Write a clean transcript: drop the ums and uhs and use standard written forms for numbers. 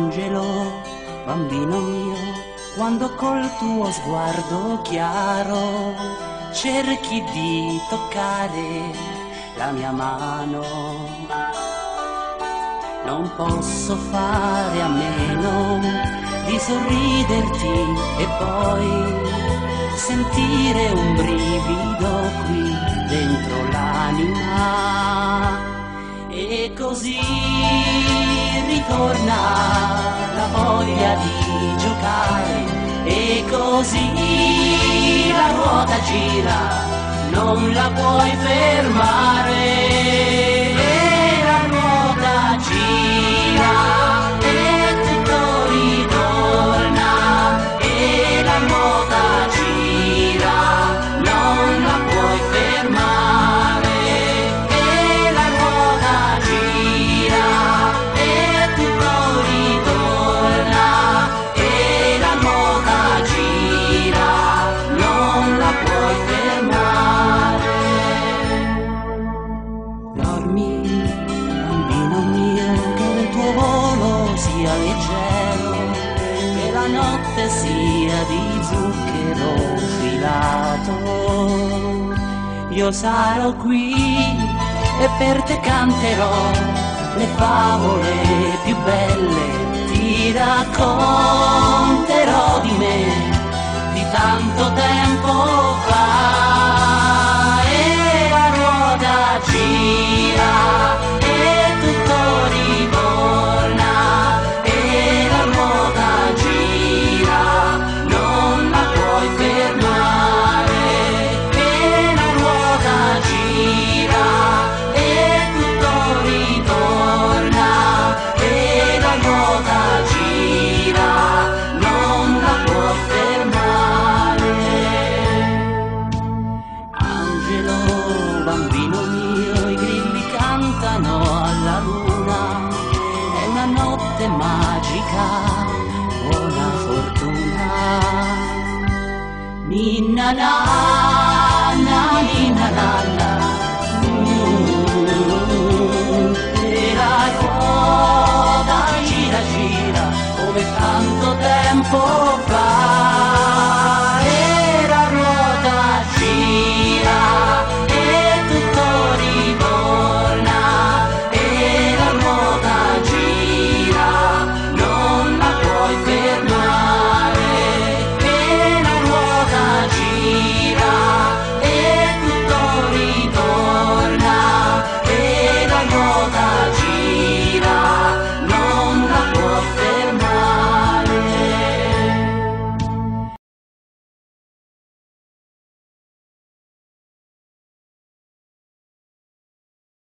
Angelo, bambino mio, quando col tuo sguardo chiaro cerchi di toccare la mia mano, non posso fare a meno di sorriderti e poi sentire un brivido qui dentro l'anima. E così ritorna la voglia di giocare, e così la ruota gira, non la puoi fermare. E la ruota gira e tutto ritorna, e la ruota gira, non la puoi fermare. Sia leggero, che la notte sia di zucchero filato. Io sarò qui e per te canterò le favole più belle, ti racconterò di me, di tanto tempo fa. E la ruota gira e tutto ritorna, bambino mio, i grilli cantano alla luna, è una notte magica, buona fortuna. Ninna nanna, ninna nanna, e la ruota gira gira come tanto tempo